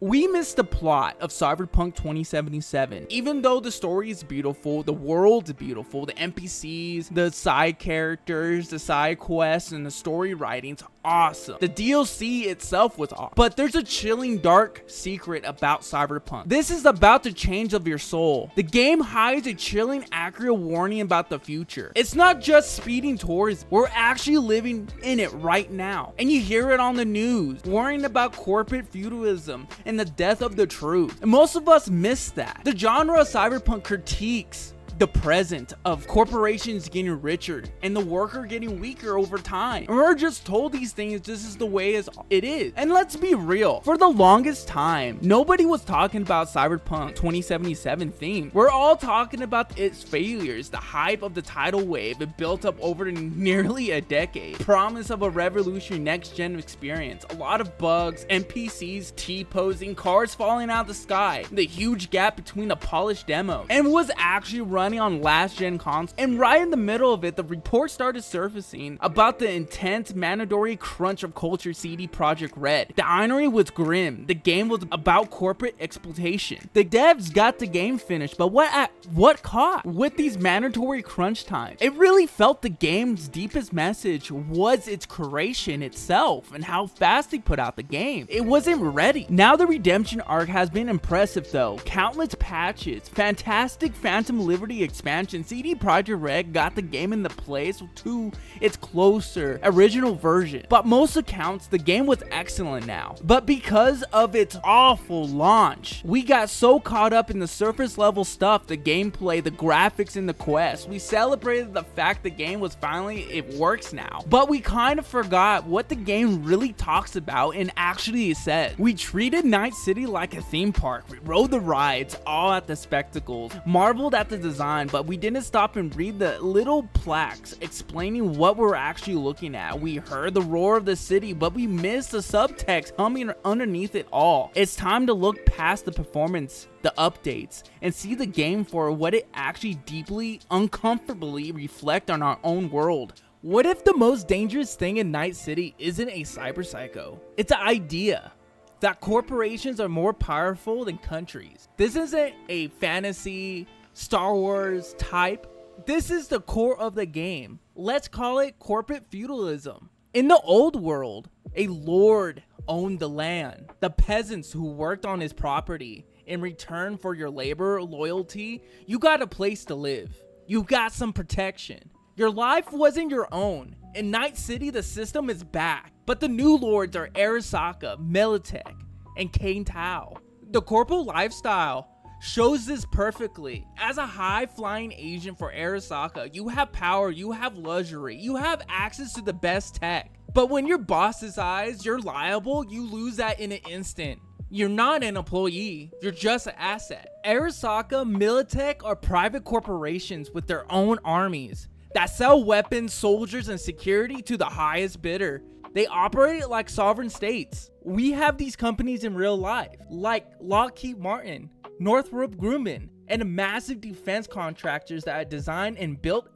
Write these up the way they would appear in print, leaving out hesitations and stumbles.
We missed the plot of Cyberpunk 2077. Even though the story is beautiful, the world's beautiful, the NPCs, the side characters, the side quests, and the story writing's awesome. The DLC itself was awesome. But there's a chilling dark secret about Cyberpunk. This is about the change of your soul. The game hides a chilling accurate warning about the future. It's not just speeding towards, we're actually living in it right now. And you hear it on the news, worrying about corporate feudalism and the death of the truth. And most of us miss that. The genre of Cyberpunk critiques the present of corporations getting richer and the worker getting weaker over time. And we're just told these things, this is the way it is. And let's be real, for the longest time, nobody was talking about Cyberpunk 2077 theme. We're all talking about its failures, the hype of the tidal wave it built up over nearly a decade, promise of a revolutionary next-gen experience, a lot of bugs, NPCs T-posing, cars falling out of the sky, the huge gap between the polished demos, and was actually running on last gen consoles. And right in the middle of it, the report started surfacing about the intense mandatory crunch of culture CD Projekt Red. The irony was grim. The game was about corporate exploitation. The devs got the game finished, but at what cost? With these mandatory crunch times, it really felt the game's deepest message was its creation itself and how fast they put out the game. It wasn't ready. Now the redemption arc has been impressive though. Countless patches, fantastic Phantom Liberty expansion. CD Projekt Red got the game in the place to its closer original version. But most accounts, the game was excellent now. But because of its awful launch, we got so caught up in the surface level stuff, the gameplay, the graphics, and the quest. We celebrated the fact the game was it works now. But we kind of forgot what the game really talks about and actually says. We treated Night City like a theme park. We rode the rides, all at the spectacles, marveled at the design, but we didn't stop and read the little plaques explaining what we're actually looking at. We heard the roar of the city, but we missed the subtext humming underneath it all. It's time to look past the performance, the updates, and see the game for what it actually deeply, uncomfortably reflect on our own world. What if the most dangerous thing in Night City isn't a cyber psycho? It's an idea that corporations are more powerful than countries. This isn't a fantasy Star Wars type. This is the core of the game. Let's call it corporate feudalism. In the old world, a lord owned the land. The peasants who worked on his property, in return for your labor, loyalty, you got a place to live. You got some protection. Your life wasn't your own. In Night City, the system is back, but the new lords are Arasaka, Militech, and Kane Tao. The Corpo lifestyle shows this perfectly. As a high-flying agent for Arasaka, you have power, you have luxury, you have access to the best tech. But when your boss's eyes, you're liable, you lose that in an instant. You're not an employee, you're just an asset. Arasaka, Militech are private corporations with their own armies that sell weapons, soldiers, and security to the highest bidder. They operate like sovereign states. We have these companies in real life, like Lockheed Martin, Northrop Grumman, and massive defense contractors that design and built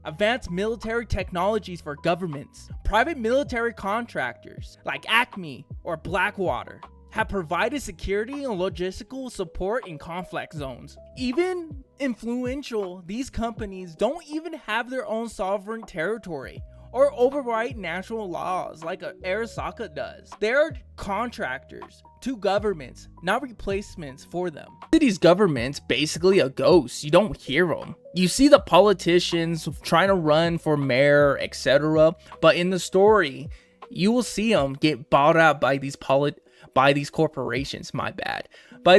advanced military technologies for governments. Private military contractors like Acme or Blackwater have provided security and logistical support in conflict zones. Even influential, these companies don't even have their own sovereign territory or override national laws like Arasaka does. They're contractors to governments, not replacements for them. These governments basically a ghost. You don't hear them. You see the politicians trying to run for mayor, etc. But in the story, you will see them get bought out by these corporations, by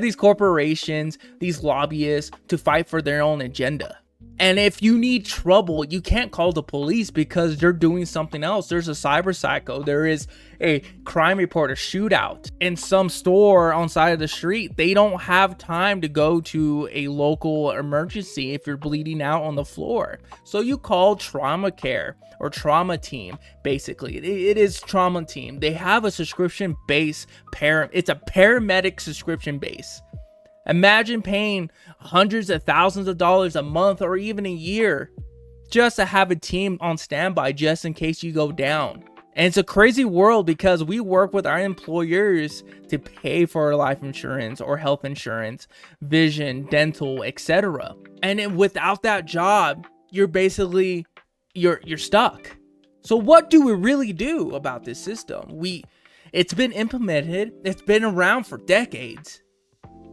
these corporations, these lobbyists to fight for their own agenda. And if you need trouble, you can't call the police because they're doing something else. There's a cyber psycho. There is a crime report, a shootout in some store on side of the street. They don't have time to go to a local emergency if you're bleeding out on the floor. So you call trauma care or trauma team. Basically, it is trauma team. They have a subscription base. It's a paramedic subscription base. Imagine paying hundreds of thousands of dollars a month or even a year just to have a team on standby just in case you go down. And it's a crazy world because we work with our employers to pay for our life insurance or health insurance, vision, dental, etc. And then without that job, you're basically you're stuck. So what do we really do about this system? It's been implemented, it's been around for decades.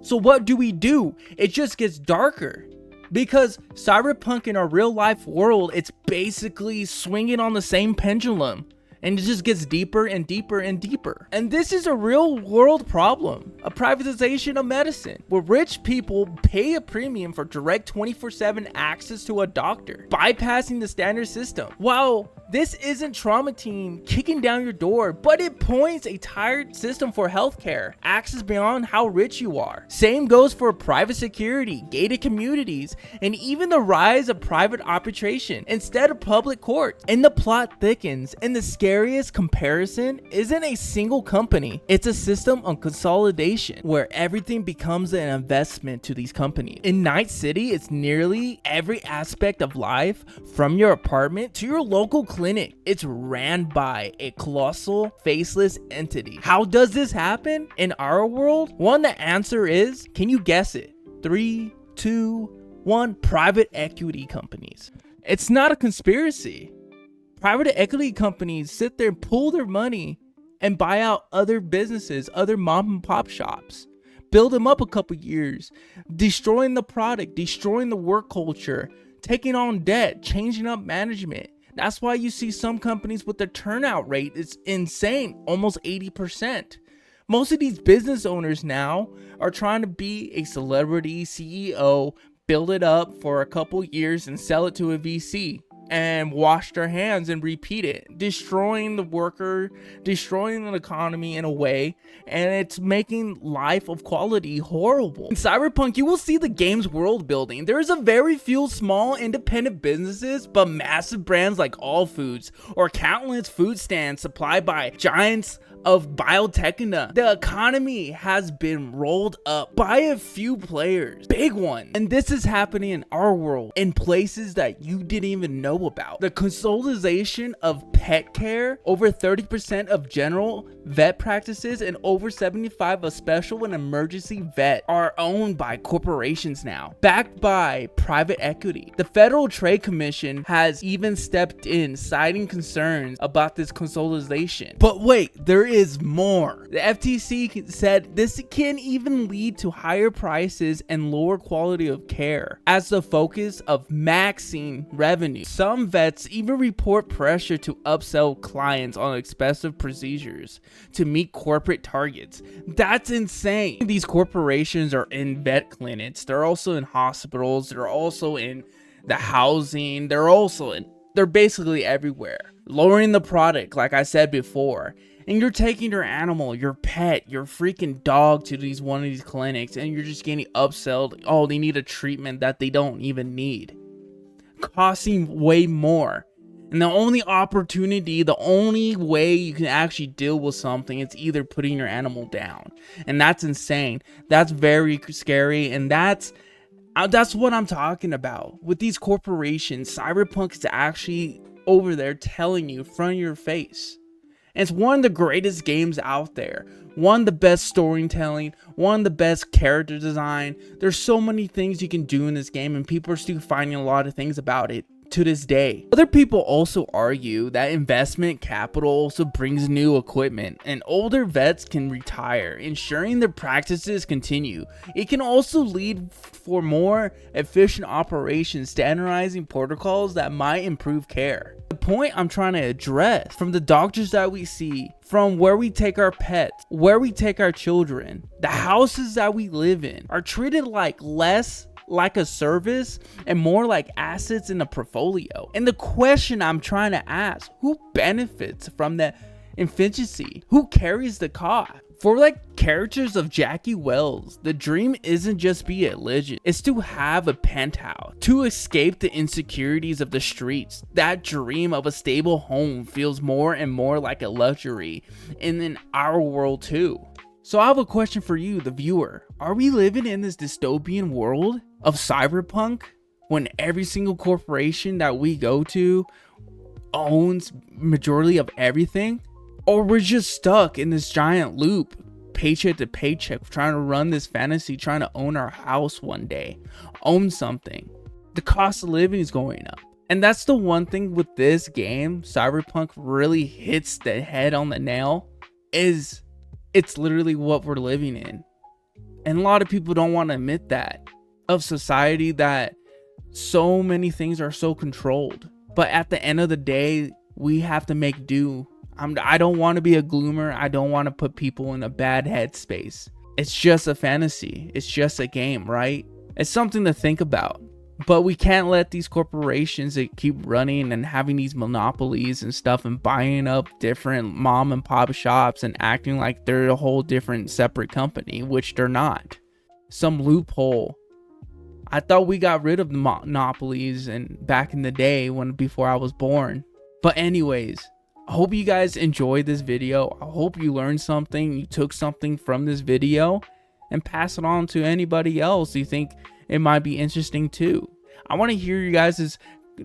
So what do? It just gets darker. Because cyberpunk in our real life world, it's basically swinging on the same pendulum. And it just gets deeper and deeper and deeper. And this is a real world problem, a privatization of medicine, where rich people pay a premium for direct 24/7 access to a doctor, bypassing the standard system. While this isn't trauma team kicking down your door, but it points a tired system for healthcare, access beyond how rich you are. Same goes for private security, gated communities, and even the rise of private arbitration instead of public courts. And the plot thickens, and the scariest comparison isn't a single company, it's a system of consolidation where everything becomes an investment to these companies. In Night City, it's nearly every aspect of life, from your apartment to your local clinic. It's ran by a colossal, faceless entity. How does this happen in our world? One, the answer is, can you guess it? 3, 2, 1, private equity companies. It's not a conspiracy. Private equity companies sit there and pull their money and buy out other businesses, other mom and pop shops, build them up a couple years, destroying the product, destroying the work culture, taking on debt, changing up management. That's why you see some companies with their turnout rate is insane, almost 80%. Most of these business owners now are trying to be a celebrity CEO, build it up for a couple years and sell it to a VC and wash their hands and repeat it, destroying the worker, destroying the economy in a way, and it's making life of quality horrible. In Cyberpunk, you will see the game's world building. There's a very few small independent businesses, but massive brands like All Foods or countless food stands supplied by giants of biotechna. The economy has been rolled up by a few players, big ones, and this is happening in our world in places that you didn't even know about. The consolidation of pet care, over 30% of general vet practices and over 75% of special and emergency vet are owned by corporations now, backed by private equity. The Federal Trade Commission has even stepped in, citing concerns about this consolidation. But wait, there is more. The FTC said this can even lead to higher prices and lower quality of care as the focus of maxing revenue. Some vets even report pressure to upsell clients on expensive procedures to meet corporate targets. That's insane. These corporations are in vet clinics, they're also in hospitals, they're also in the housing, they're basically everywhere, lowering the product like I said before. And you're taking your animal, your pet, your freaking dog to one of these clinics, and you're just getting upsold. Oh, they need a treatment that they don't even need, costing way more. And the only way you can actually deal with something is either putting your animal down. And that's insane. That's very scary. And that's what I'm talking about. With these corporations, Cyberpunk is actually over there telling you in front of your face. And it's one of the greatest games out there. One of the best storytelling, one of the best character design. There's so many things you can do in this game, and people are still finding a lot of things about it to this day. Other people also argue that investment capital also brings new equipment, and older vets can retire, ensuring their practices continue. It can also lead for more efficient operations, standardizing protocols that might improve care. The point I'm trying to address, from the doctors that we see, from where we take our pets, where we take our children, the houses that we live in, are treated less like a service and more like assets in a portfolio. And the question I'm trying to ask, who benefits from the efficiency? Who carries the cost? For characters of Jackie Wells, the dream isn't just be a legend, it's to have a penthouse, to escape the insecurities of the streets. That dream of a stable home feels more and more like a luxury in our world too. So I have a question for you, the viewer. Are we living in this dystopian world of cyberpunk when every single corporation that we go to owns majority of everything, or we're just stuck in this giant loop, paycheck to paycheck, trying to run this fantasy, trying to own our house one day, own something. The cost of living is going up. And that's the one thing with this game, Cyberpunk really hits the head on the nail, is it's literally what we're living in. And a lot of people don't want to admit that, of society, that so many things are so controlled. But at the end of the day, we have to make do. I don't want to be a gloomer. I don't want to put people in a bad headspace. It's just a fantasy. It's just a game, right? It's something to think about. But we can't let these corporations that keep running and having these monopolies and stuff and buying up different mom and pop shops and acting like they're a whole different separate company, which they're not. Some loophole. I thought we got rid of the monopolies and back in the day before I was born. But anyways, I hope you guys enjoyed this video. I hope you learned something, you took something from this video, and pass it on to anybody else you think it might be interesting too. I want to hear you guys'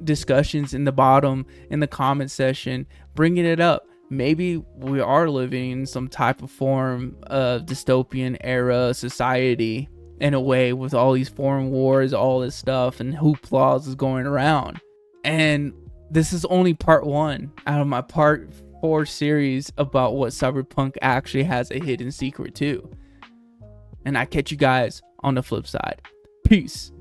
discussions in the comment section, bringing it up. Maybe we are living in some type of form of dystopian era society in a way, with all these foreign wars, all this stuff and hooplas is going around. And this is only part 1 out of my part 4 series about what Cyberpunk actually has a hidden secret too. And I catch you guys on the flip side. Peace.